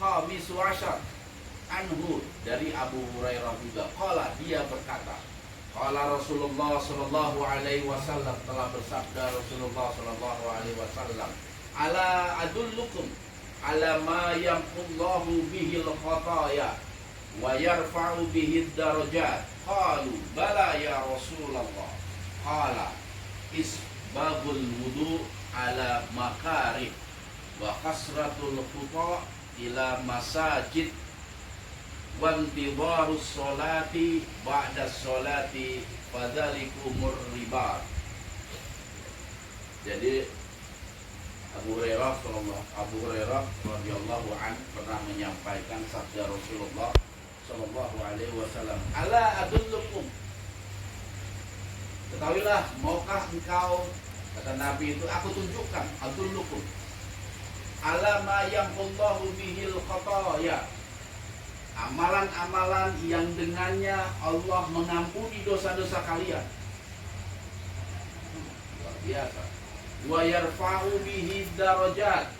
khamisu asyar anhu, dari Abu Hurairah juga, qala, dia berkata, qala Rasulullah sallallahu alaihi wasallam, telah bersabda Rasulullah sallallahu alaihi wasallam, ala adullukum ala ma yamhullahu bihil khataya wa yarfa'u bihid darajat, qalu bala ya Rasulullah, qala isbabul wudu ala makarih wa kasratul khuta ila masajid wa intidharus sholati ba'da sholati fadzalikumur ribat. Jadi Abu Hurairah radhiyallahu an pernah menyampaikan sabda Rasulullah sallallahu alaihi wasallam, ala adullukum, ketahuilah, maukah engkau, kata Nabi itu, aku tunjukkan, adullukum ala ma yamhullahu bihil khataya, amalan-amalan yang dengannya Allah mengampuni dosa-dosa kalian. Luar biasa. Wa yarfa'u bihi darajat,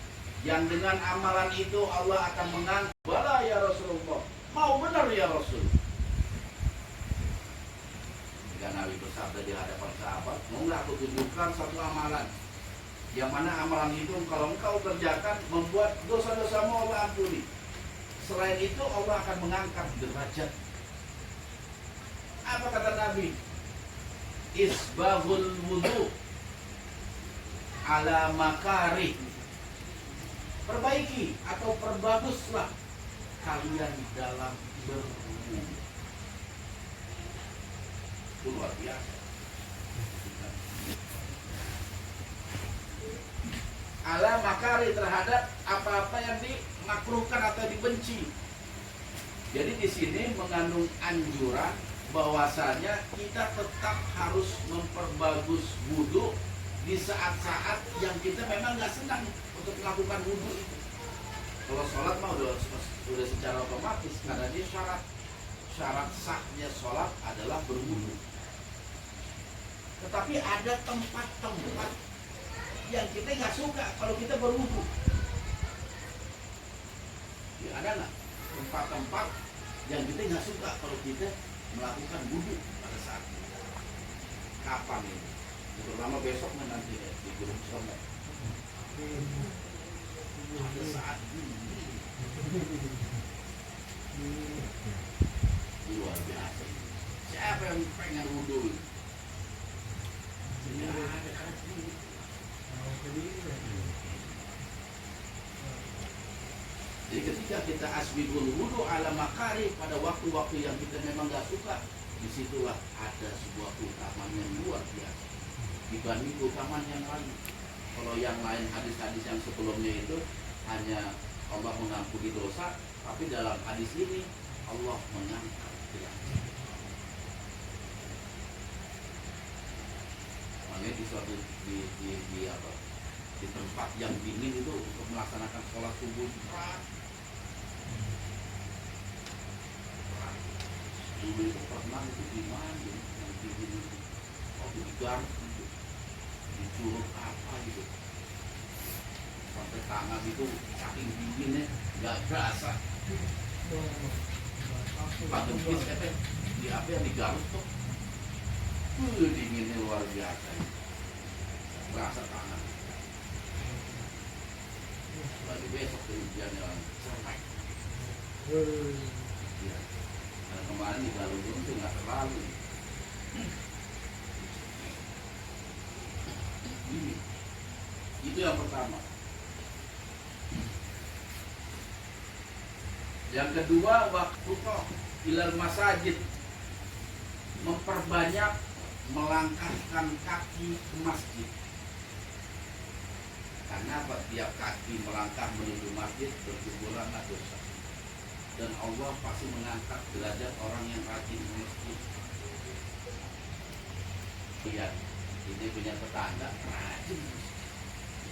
yang dengan amalan itu Allah akan mengangkat. Bala ya Rasulullah, mau benar ya Rasul. Jika Nabi bersabda di hadapan sahabat, mau nggak aku tunjukkan satu amalan, yang mana amalan itu kalau engkau kerjakan membuat dosa-dosamu Allah ampuni. Selain itu Allah akan mengangkat derajat. Apa kata Nabi? Isbahul wudu ala makari, perbaiki atau perbaguslah kalian dalam berwudu. Itu luar biasa. Ala makari, terhadap apa-apa yang dimakruhkan atau dibenci. Jadi di sini mengandung anjuran bahwasanya kita tetap harus memperbagus wudu di saat-saat yang kita memang nggak senang untuk melakukan wudu itu. Kalau sholat mah udah secara otomatis, karena dia syarat sahnya sholat adalah berwudu. Tetapi ada tempat-tempat yang kita nggak suka kalau kita berwudu. Ya, ada nggak tempat-tempat yang kita nggak suka kalau kita melakukan wudu pada saat itu? Kapan ini? Terutama besok nanti di Gunung Somek. Pada saat ini luar biasa. Siapa yang pengen wudu? Tidak ada. Jadi ketika kita asbigul wudu ala makari, pada waktu-waktu yang kita memang gak suka, disitulah ada sebuah keutamaan yang luar biasa dibanding keutamaan yang lain. Kalau yang lain, hadis-hadis yang sebelumnya itu hanya Allah mengampuni dosa, tapi dalam hadis ini Allah mengangkat derajat. Makanya di suatu di tempat yang dingin itu untuk melaksanakan sholat subuh berat. Dulu itu pernah itu di mana yang dingin itu, waktu di Garut itu, di Curug apa gitu, sampai tangan itu saking dinginnya nggak berasa. Patung kis di apa yang di Garut tuh, dinginnya luar biasa, berasa tangan. Lagi besok hujan yang cerah. Ya. Karena kemarin di Galunggung itu nggak terlalu. Ini, itu yang pertama. Yang kedua, waktu ilal masajid, memperbanyak melangkahkan kaki ke masjid. Karena tiap kaki melangkah menuju masjid berkumpullah dosa. Dan Allah pasti mengangkat derajat orang yang rajin ke masjid. Lihat, ini punya tetangga rajin,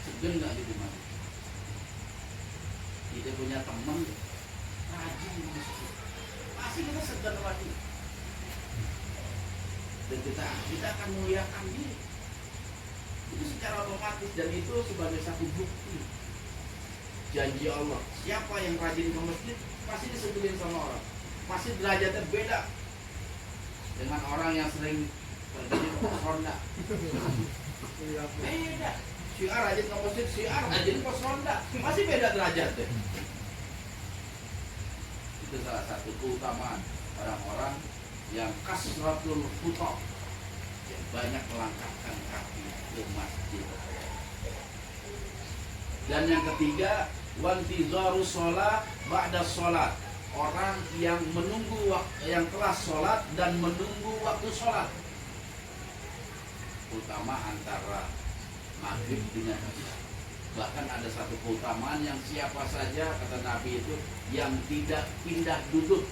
segan nggak di masjid. Kita punya teman rajin di masjid, pasti kita segan lagi. Dan kita akan muliakan dia. Itu secara otomatis, dan itu sebagai satu bukti janji Allah, siapa yang rajin ke masjid pasti disebelin sama orang, pasti derajatnya beda dengan orang yang sering pergi ke pos ronda. Beda. Si A rajin ke masjid, si A rajin ke pos ronda, pasti beda derajatnya. Itu salah satu keutamaan orang-orang yang kasratul khuthah, yang banyak melangkahkan kaki ke masjid. Dan yang ketiga, wantizaru sholat ba'da sholat, orang yang menunggu waktu, yang telah sholat dan menunggu waktu sholat, terutama antara maghrib dengan isya. Bahkan ada satu keutamaan yang siapa saja, kata Nabi itu, yang tidak pindah duduk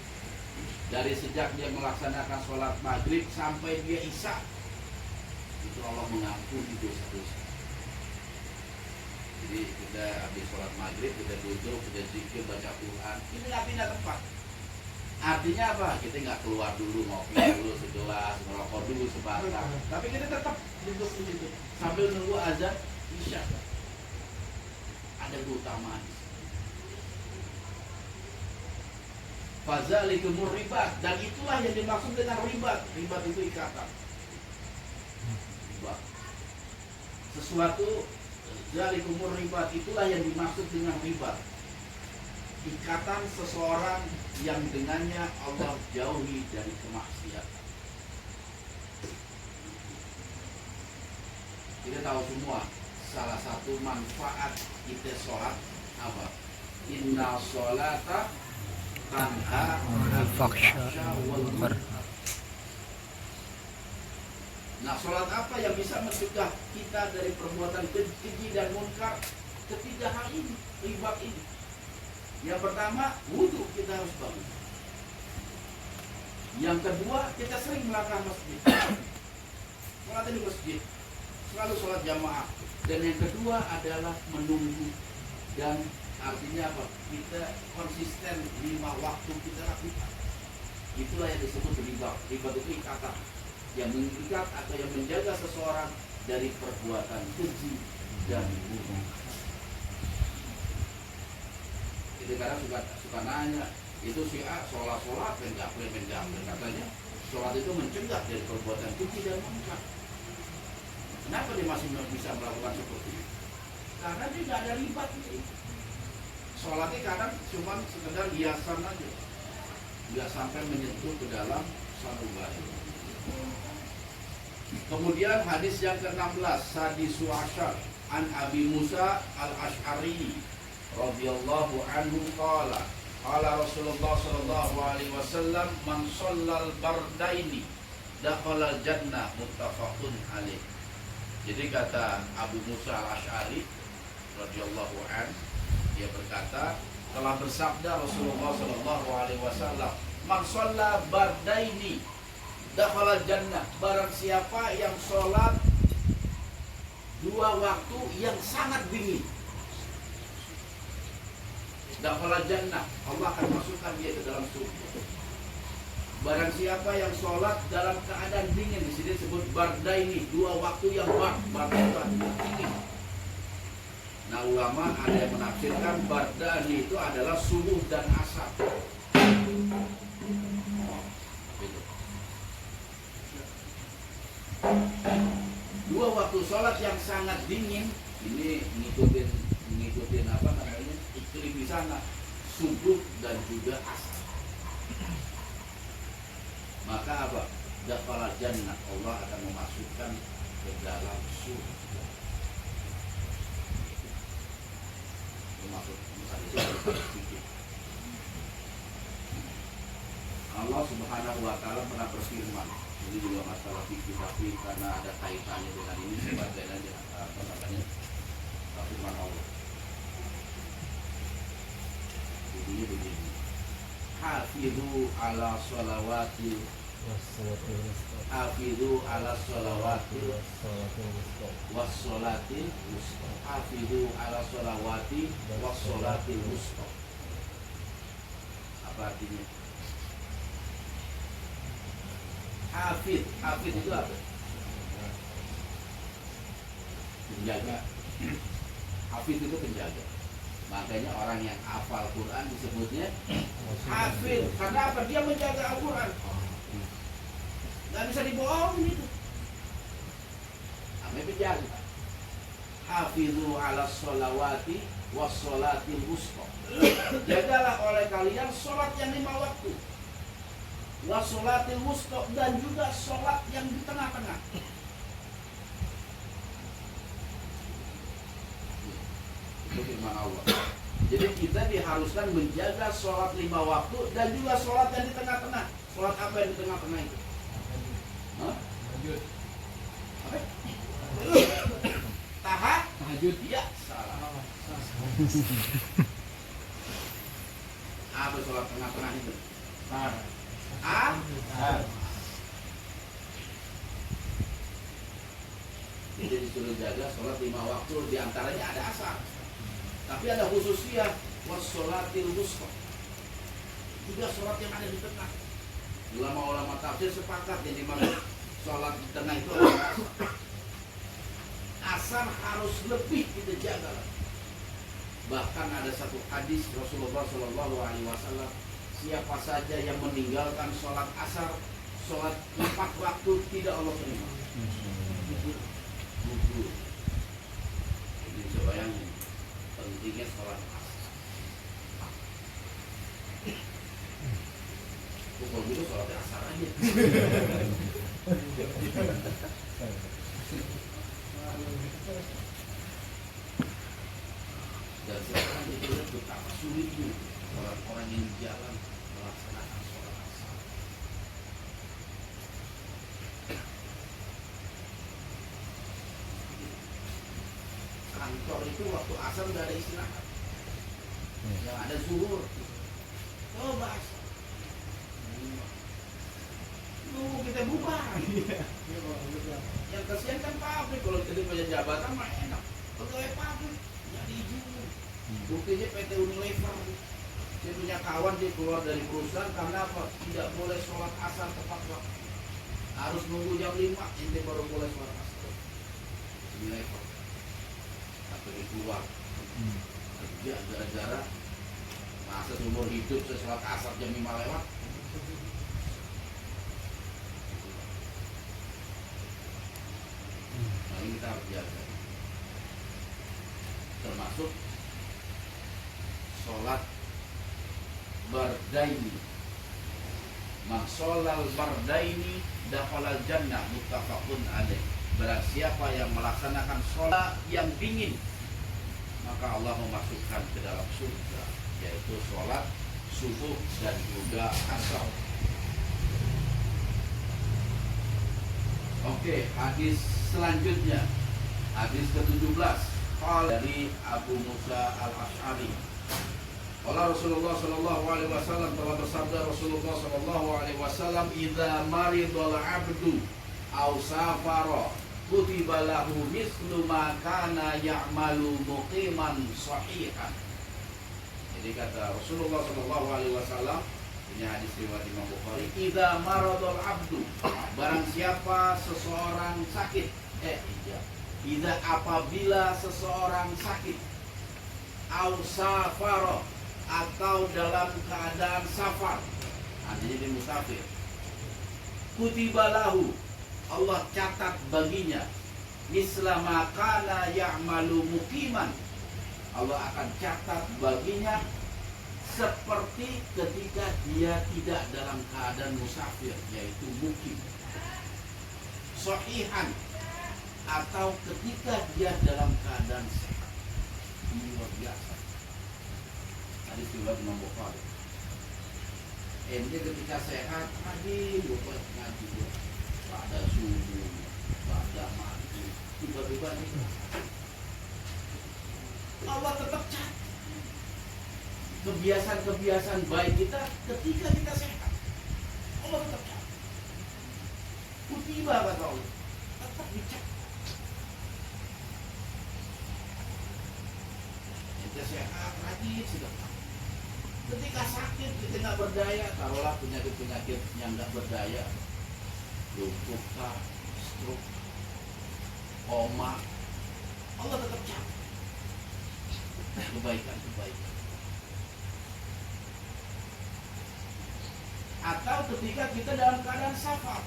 dari sejak dia melaksanakan sholat maghrib sampai dia isya, itu Allah mengampuni dosa-dosa. Jadi kita habis sholat maghrib, kita duduk, kita zikir, baca Quran, kita nggak pindah tempat. Artinya apa? Kita nggak keluar dulu, ngopi dulu segelas, merokok dulu sebatang, tapi kita tetap duduk di situ sambil nunggu azan isya. Ada keutamaan. Fadzalikumur ribat, dan itulah yang dimaksud dengan ribat. Ribat itu ikatan. Ribat. Sesuatu, zalikumur ribat, itulah yang dimaksud dengan ribat. Ikatan seseorang yang dengannya Allah jauhi dari kemaksiatan. Kita tahu semua, salah satu manfaat kita sholat apa? Inna sholata tanha anil fahsya wal munkar. Nah, sholat apa yang bisa mencegah kita dari perbuatan keji dan munkar? Ketiga hal ini, ribat ini. Yang pertama, wudhu kita harus bagus. Yang kedua, kita sering melangkah masjid. Sholat di masjid, selalu sholat jamaah. Dan yang kedua adalah menunggu. Dan artinya apa? Kita konsisten 5 waktu kita lakukan. Itulah yang disebut ribat. Ribat itu ikatan yang mengikat atau yang menjaga seseorang dari perbuatan keji dan munkar. Jadi kadang suka nanya, itu si A sholat penjamil katanya sholat itu mencegah dari perbuatan keji dan munkar. Kenapa dia masih bisa melakukan seperti itu? Karena dia nggak ada ribat ini. Sholatnya kadang cuma sekedar hiasan aja, nggak sampai menyentuh ke dalam sanubari. Kemudian hadis yang ke-16, hadisu asyar an Abi Musa al-Ash'ari radhiyallahu anhu qala qala Rasulullah sallallahu alaihi wasallam man shallal bardaini dakhala jannah, muttafaqun alaih. Jadi kata Abu Musa al-Ash'ari radhiyallahu anhu, dia berkata, telah bersabda Rasulullah sallallahu alaihi wasallam, man shalla bardaini dakhala jannah, barang siapa yang sholat 2 waktu yang sangat dingin, dakhala jannah, Allah akan masukkan dia ke dalam surga. Barang siapa yang sholat dalam keadaan dingin, di sini disebut bardaini, 2 waktu yang dingin. Nah, ulama ada yang menafsirkan bardani itu adalah subuh dan asar. Gitu. 2 waktu sholat yang sangat dingin, ini ngikutin apa namanya, iklim di sana, subuh dan juga asar. Maka apa? Dakhala jannah, Allah akan memasukkan ke dalam surga. Allah Subhanahu wa ta'ala pernah berfirman, ini juga masalah fikih, tapi karena ada kaitannya dengan ini sebagai aja apa namanya, firman Allah. Bunyinya begini, hafidhu ala sholawati hafidhu ala sholawati wassolatil wusta. Hafidhu ala sholawati wassolatil wusta. Apa artinya? Hafid itu apa? Penjaga. Hafid itu penjaga. Makanya orang yang hafal Quran disebutnya hafid. Karena apa? Dia menjaga Al-Quran. Nggak bisa dibohongin itu. Namanya penjaga. Hafidhu ala sholawati was sholatil wusta. Jagalah oleh kalian sholat yang 5 waktu. Was sholatil wusta, dan juga sholat yang di tengah-tengah. Itu firman Allah. Jadi kita diharuskan menjaga sholat 5 waktu dan juga sholat yang di tengah-tengah. Sholat apa yang di tengah-tengah itu? Tahajud. Ya, salah. Apa sholat tengah-tengah itu? Jadi disuruh jaga sholat 5 waktu, diantaranya ada asar. Tapi ada khususnya wassolatil wusta. Juga sholat yang ada di tengah. Ulama-ulama tafsir sepakat yang dimana sholat di tengah itu adalah asar. Asar harus lebih kita jaga. Bahkan ada satu hadis Rasulullah SAW, siapa saja yang meninggalkan sholat asar, sholat 4 waktu tidak Allah terima. Gugur. Jadi bisa bayangin pentingnya sholat asar. Kalau gitu sholat asar aja. Dan sekarang kita lihat betapa sulitnya orang-orang yang di jalan melaksanakan sholat asar. Kantor itu waktu asar nggak ada istirahat, yang ada zuhur. Coba asar, nunggu kita bubar. Yang kasihan kan pabrik, kalau kita punya jabatan mah enak. Pegawai pabrik nggak diizinin. Buktinya PT Unilever, dia punya kawan, dia keluar dari perusahaan karena apa? Tidak boleh sholat asar tepat waktu. Harus nunggu jam 5, ini baru boleh sholat asar. Unilever. Tapi dia keluar kerja gara-gara masa seumur hidup saya sholat asar jam 5 lewat. Nah ini kita harus jaga. Termasuk sholat bardaini. Man sholal bardaini dakhalal jannah, muttafaqun alaih. Barang siapa yang melaksanakan sholat yang dingin, maka Allah memasukkan ke dalam surga, yaitu sholat subuh dan juga asar. Oke, hadis selanjutnya, hadis ke-17 dari Abu Musa al-Ash'ari. Qala Rasulullah sallallahu alaihi wasallam, telah bersabda Rasulullah sallallahu alaihi wasallam, idza maridul abdu aw safara kutiba lahu mislu ma kana ya'malu muqiman sahihan. Jadi kata Rasulullah sallallahu alaihi wasallam, ini hadis riwayat Imam Bukhari, idza maradul abdu, barang siapa seseorang sakit, idza apabila seseorang sakit, au safara, atau dalam keadaan safar, artinya dia musafir, kutiba lahu, Allah catat baginya misla ma kana ya'malu muqiman, Allah akan catat baginya seperti ketika dia tidak dalam keadaan musafir, yaitu mukim. Sahihan, atau ketika dia dalam keadaan sehat. Ini luar biasa. Tadi riwayat Imam Bukhari. Ente ketika sehat, rajin lupa ngaji dia. Pada subuh, pada maghrib, tiba-tiba nih Allah tetap catat kebiasaan-kebiasaan baik kita ketika kita sehat. Allah tetap catat. Kutiba kata Allah, tetap dicatat. Ente sehat, rajin sedekah. Ketika sakit, kita nggak berdaya, taruhlah penyakit-penyakit yang nggak berdaya, lumpuh, stroke, koma, Allah tetap catat. kebaikan-kebaikan. Atau ketika kita dalam keadaan safar.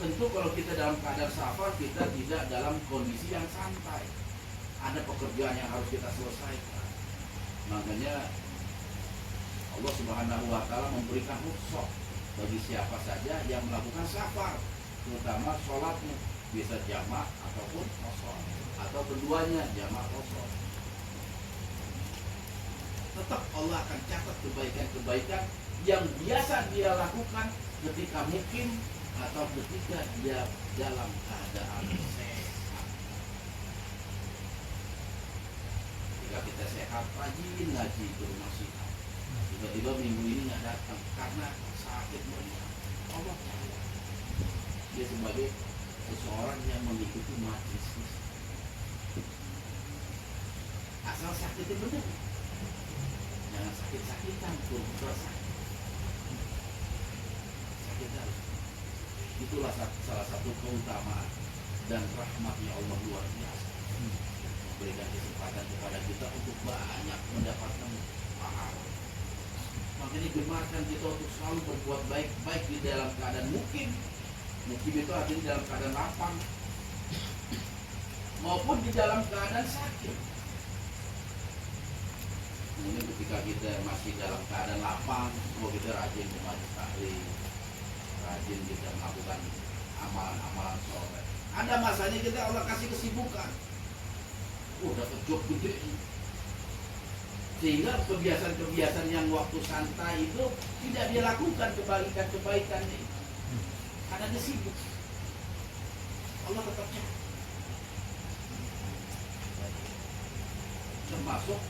Tentu kalau kita dalam keadaan safar, kita tidak dalam kondisi yang santai. Ada pekerjaan yang harus kita selesaikan. Makanya Allah Subhanahu wa Ta'ala memberikan rukhsah bagi siapa saja yang melakukan safar, terutama sholatnya bisa jamak ataupun qasar, atau keduanya jamak qasar. Tetap Allah akan catat kebaikan-kebaikan yang biasa dia lakukan ketika mukim atau ketika dia dalam keadaan sehat. Ketika kita sehat, rajin ngaji ke rumah sihab. Tiba-tiba minggu ini nggak datang karena sakit meriah. Allah tahu. Dia sebagai seseorang yang mengikuti majlis. Asal sakitnya benar. Jangan sakit-sakitan, pura-pura sakit. Sakitan. Itulah salah satu keutamaan dan rahmatnya Allah luar biasa. Memberikan kesempatan kepada kita untuk banyak mendapatkan pahala. Makanya gemarkan kita untuk selalu berbuat baik, baik di dalam keadaan mukim. Mukim itu artinya dalam keadaan lapang, maupun di dalam keadaan sakit. Ini ketika kita masih dalam keadaan lapang, kita rajin ke majelis taklim, rajin kita melakukan amalan-amalan soleh. Ada masanya kita Allah kasih kesibukan, dapat job gede, sehingga kebiasaan-kebiasaan yang waktu santai itu tidak dia lakukan, kebaikan-kebaikannya karena dia sibuk. Allah tetap catat, termasuk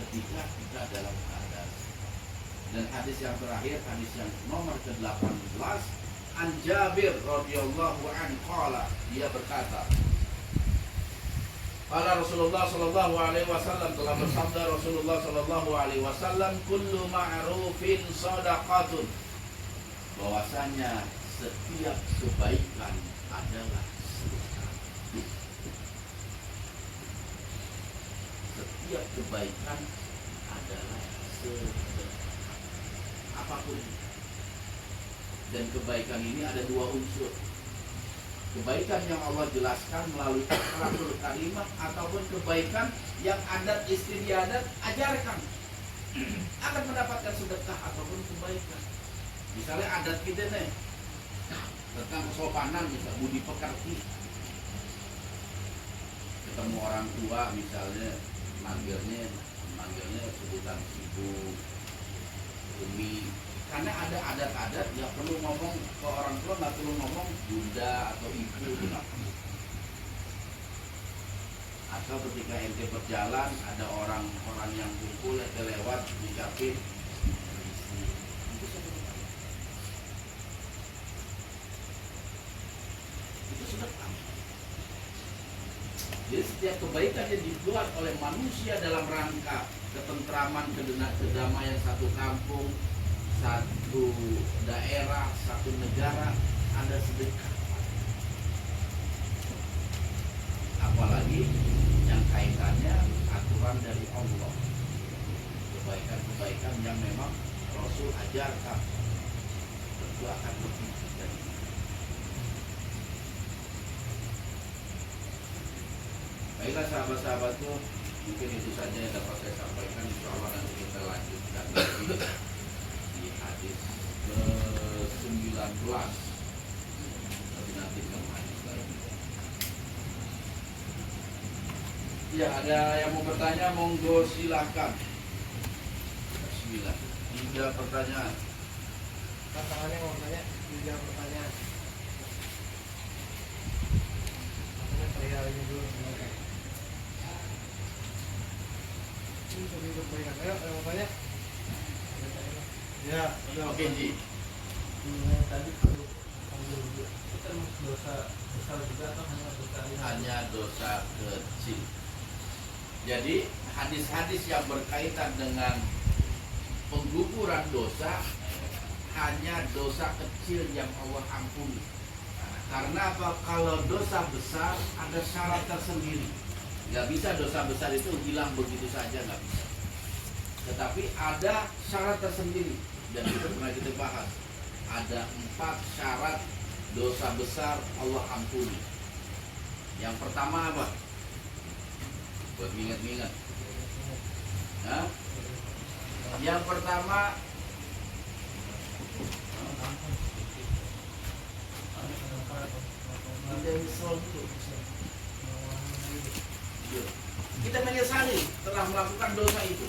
ketika kita dalam keadaan. Dan hadis yang terakhir, hadis yang nomor ke-18, An Jabir radhiyallahu anhu qala, dia berkata, qala Rasulullah sallallahu alaihi wasallam, telah bersabda Rasulullah sallallahu alaihi wasallam, kullu ma'rufin shadaqatun, bahwasanya setiap kebaikan adalah sedekah. Setiap kebaikan adalah sedekah, apapun. Dan kebaikan ini ada dua unsur. Kebaikan yang Allah jelaskan melalui akhlakul karimah, ataupun kebaikan yang adat istiadat ajarkan, akan mendapatkan sedekah ataupun kebaikan. Misalnya adat kita nih tentang kesopanan, misalnya budi pekerti. Ketemu orang tua misalnya, manggilnya sebutan ibu, umi. Karena ada adat-adat yang perlu ngomong ke orang tua, nggak perlu ngomong bunda atau ibu. Atau ketika ente berjalan, ada orang-orang yang kumpul, ente lewat, ngucapin itu sedekah. Jadi setiap kebaikan yang dibuat oleh manusia dalam rangka ketentraman, kedamaian satu kampung, satu daerah, satu negara, ada sedekah. Apalagi yang kaitannya aturan dari Allah, kebaikan-kebaikan yang memang Rasul ajarkan, tentu akan lebih dari itu. Baiklah sahabat-sahabatku, mungkin itu saja yang dapat saya sampaikan. Insya Allah nanti kita lanjutkan lagi di hadis ke-19. Nanti hadis lagi. Ya, ada yang mau bertanya, monggo silahkan. Bismillah. 3 pertanyaan. Tantangannya mau tanya, 3 pertanyaan. Makanya saya ini dulu sebenarnya. Ini sebelum berperingatan, ayo mau tanya. Ya, Oke, Ji. Tadi itu termasuk dosa besar juga atau hanya dosa ringan? Hanya dosa kecil. Jadi hadis-hadis yang berkaitan dengan pengguguran dosa hanya dosa kecil yang Allah ampuni. Karena apa? Kalau dosa besar ada syarat tersendiri. Nggak bisa dosa besar itu hilang begitu saja, nggak bisa. Tetapi ada syarat tersendiri dan itu pernah kita bahas. Ada 4 syarat dosa besar Allah ampuni. Yang pertama apa? Buat ingat-ingat. Nah, yang pertama kita menyesali telah melakukan dosa itu.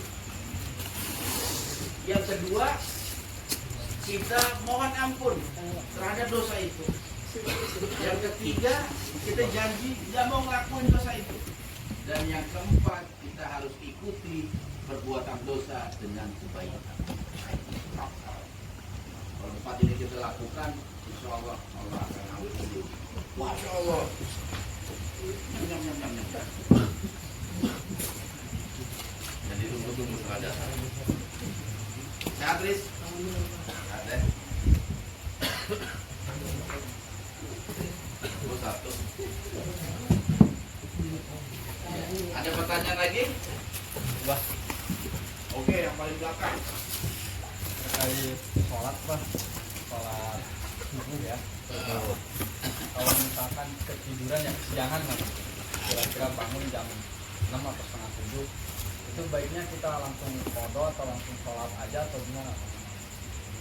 Yang kedua, kita mohon ampun terhadap dosa itu. Yang ketiga, kita janji tidak mau ngelakuin dosa itu. Dan yang keempat, kita harus ikuti perbuatan dosa dengan kebaikan. Kalau 4 ini kita lakukan, insya Allah Allah akan ampuni. Masya Allah. Nyam, nyam, nyam, nyam. Dan ditunggu-tunggu ada. Sehat, Riz? Sehat, ya? Satu. Ada pertanyaan lagi? Wah, Oke, yang paling belakang. terkait sholat Pak, sholat subuh ya. Kalau misalkan ketiduran yang kesiangan kan, kira-kira bangun jam 6 atau setengah 7, itu baiknya kita langsung qadha atau langsung sholat aja atau gimana?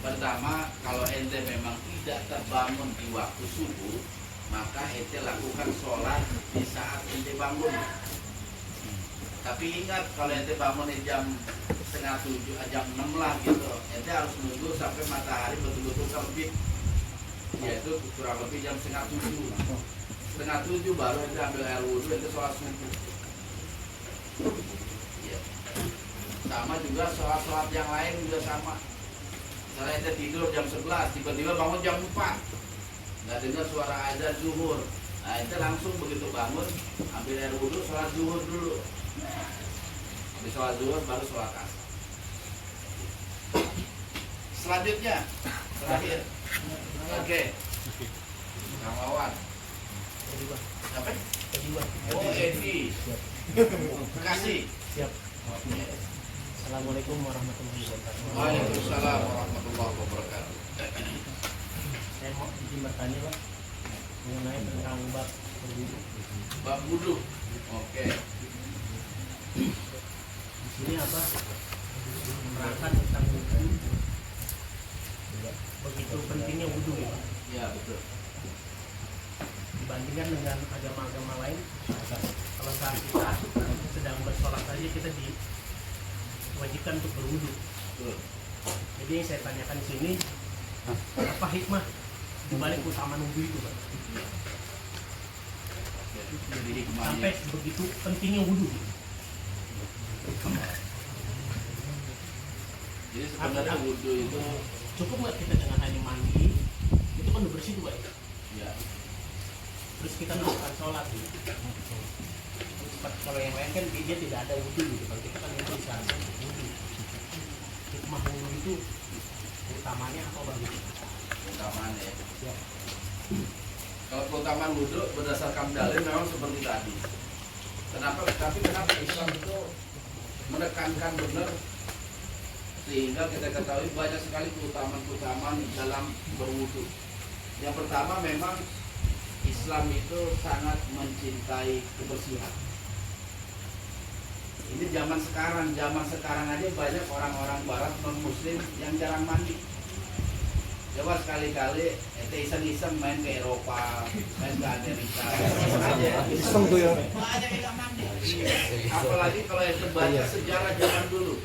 Pertama, kalau ente memang tidak terbangun di waktu subuh, maka ente lakukan sholat di saat ente bangun. Tapi ingat, kalau ente bangun di jam setengah 7, jam 6 lah gitu, ente harus nunggu sampai matahari betul-betul terbit, yaitu kurang lebih jam setengah 7. Setengah 7 baru ente ambil air wudhu, ente sholat subuh. Ya. Sama juga sholat-sholat yang lain juga sama. Misalnya ente tidur jam 11, tiba-tiba bangun jam 4, nggak dengar suara azan zuhur. Nah, ente langsung begitu bangun, ambil air wudhu, sholat zuhur dulu. Habis sholat zuhur baru sholat asar. Selanjutnya, terakhir. Oke. Kang Wawan. Siapa? Oh, Edi. Terima kasih. Siap. Oke. Assalamualaikum warahmatullahi wabarakatuh. Waalaikumsalam warahmatullahi wabarakatuh. Saya mau izin bertanya Pak mengenai tentang bab berwudu. Bab wudhu. Oke. Di sini apa menerangkan tentang wudu. Begitu pentingnya wudu ya Pak. Ya, betul. Dibandingkan dengan agama-agama lain, kalau saat kita sedang bersolat saja kita diwajibkan untuk berwudu. Betul. Jadi yang saya tanyakan di sini, apa hikmah dibalik keutamaan wudu itu Pak? Jadi hikmahnya. Sampai begitu pentingnya wudu. Jadi sebenarnya wudhu itu Cukup nggak kita dengan hanya mandi, itu kan udah bersih tuh Pak. ya Terus kita melakukan sholat gitu. Kalau yang lain kan dia tidak ada wudhu gitu. Kalau kita kan yang bisa wudhu. Hikmah wudhu itu utamanya apa Bang? keutamaan ya. Siap. Kalau keutamaan wudhu berdasarkan dalil memang seperti tadi. Tapi kenapa Islam itu menekankan benar sehingga kita ketahui banyak sekali keutamaan-keutamaan dalam berwudhu. Yang pertama memang Islam itu sangat mencintai kebersihan. Ini zaman sekarang aja banyak orang-orang barat non-muslim yang jarang mandi. Coba sekali-kali ente iseng-iseng main ke Eropa, main ke Amerika, aja. Iseng tuh ya. Banyak yang nggak mandi. Apalagi kalau ente baca sejarah zaman dulu.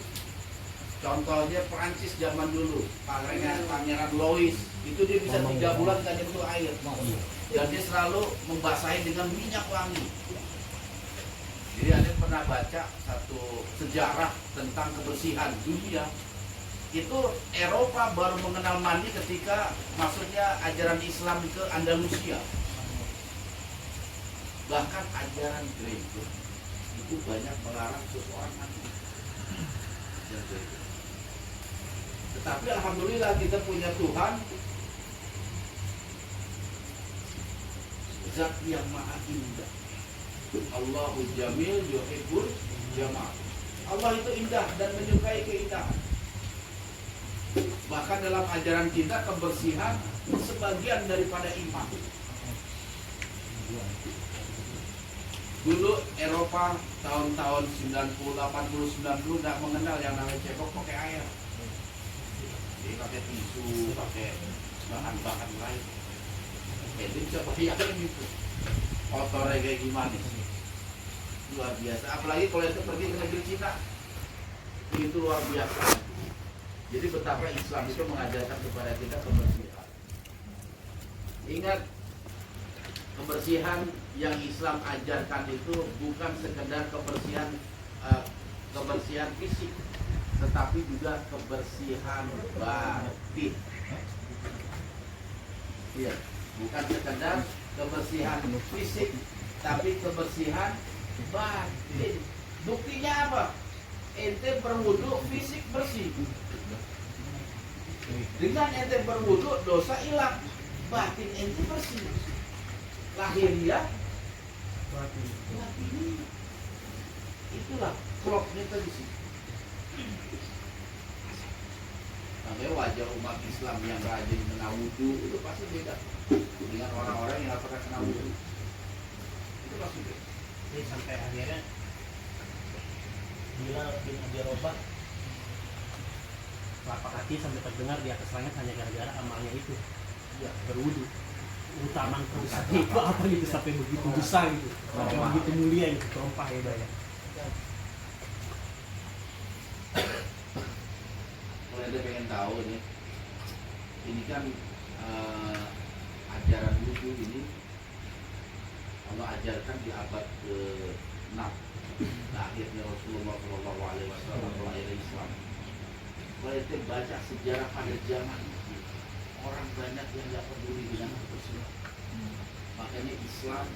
Contohnya Prancis zaman dulu, Pangeran Louis itu dia bisa 3 bulan nggak nyentuh air, dan dia selalu membasahi dengan minyak wangi. Jadi ada pernah baca satu sejarah tentang kebersihan dunia. Itu Eropa baru mengenal mandi ketika masuknya ajaran Islam ke Andalusia. Bahkan ajaran Kristen itu banyak melarang seseorang mandi. Tetapi alhamdulillah kita punya Tuhan Zat yang maha indah. Allahu jamil yuhibbul jamal. Allah itu indah dan menyukai keindahan. Bahkan dalam ajaran kita kebersihan sebagian daripada iman. Dulu Eropa tahun-tahun 90, 80, 90 nggak mengenal yang namanya cebok pakai air. Jadi pakai tisu, pakai bahan-bahan lain. Jadi bisa pakai air gitu. Kotornya kayak gimana sih? Luar biasa. Apalagi kalau itu pergi ke negeri Cina, itu luar biasa. Jadi betapa Islam itu mengajarkan kepada kita kebersihan. Ingat, kebersihan yang Islam ajarkan itu bukan sekedar kebersihan fisik, tetapi juga kebersihan batin. Iya, bukan sekedar kebersihan fisik, tapi kebersihan batin. Buktinya apa? Ente berwudu fisik bersih. Dengan ente berwudu dosa hilang, batin ente bersih. Lahiriah batin. Itulah kloknya tadi sih. Makanya wajah umat Islam yang rajin kena wudu itu pasti beda dengan orang-orang yang tidak pernah kena wudu. Itu pasti beda. Jadi sampai akhirnya Bilal bin Abi Rabah telapak kaki sampai terdengar di atas langit hanya gara-gara amalnya itu. Ya, berwudu. Utama kaki itu apa gitu sampai begitu besar gitu, sampai begitu mulia gitu, terompah ya ya. Kalau Anda pengen tahu nih, ini kan ajaran wudu ini Allah ajarkan di abad ke-6, akhirnya Rasulullah SAW melahirkan Islam. Kalau kita baca sejarah pada zaman itu, orang banyak yang tidak peduli dengan kebersihan. Makanya Islam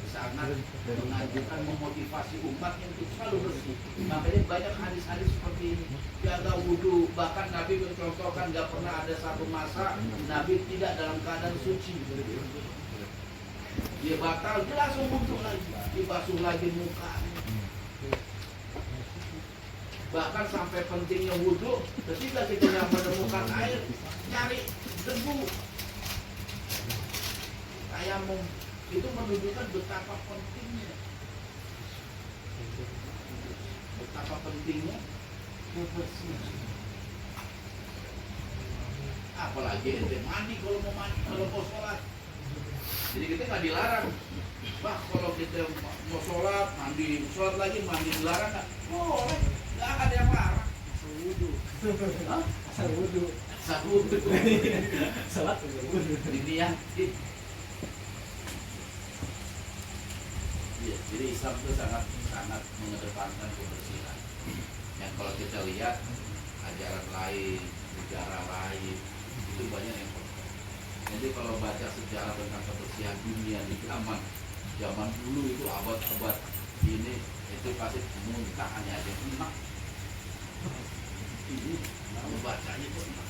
sangat mengajukan memotivasi umatnya untuk selalu bersih. Makanya banyak hadis-hadis seperti ini, jaga wudhu. Bahkan Nabi mencontohkan nggak pernah ada satu masa Nabi tidak dalam keadaan suci. Dia batal, dia langsung wudhu lagi, dibasuh lagi muka. Bahkan sampai pentingnya wudhu, ketika kita menemukan air, cari debu. Tayamum itu menunjukkan betapa pentingnya kebersihan. Apalagi ente mandi kalau mau sholat. Jadi kita nggak dilarang. Bah, kalau kita mau sholat, sholat lagi mandi dilarang nggak? Boleh, nggak ada yang larang. Asal wudu. Hah? Asal wudu. Asal wudu. Salat juga wudu. Ini ya. Iya, jadi Islam itu sangat mengedepankan kebersihan. Yang kalau kita lihat ajaran lain, sejarah lain, itu banyak yang kotor. Jadi kalau baca sejarah tentang kebersihan dunia di zaman dulu itu abad-abad ini, itu pasti muntahannya aja enak. Ini kalau bacanya kok enak.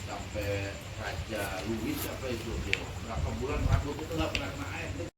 Sampai Raja Louis apa itu dia berapa bulan rambut itu nggak pernah kena air.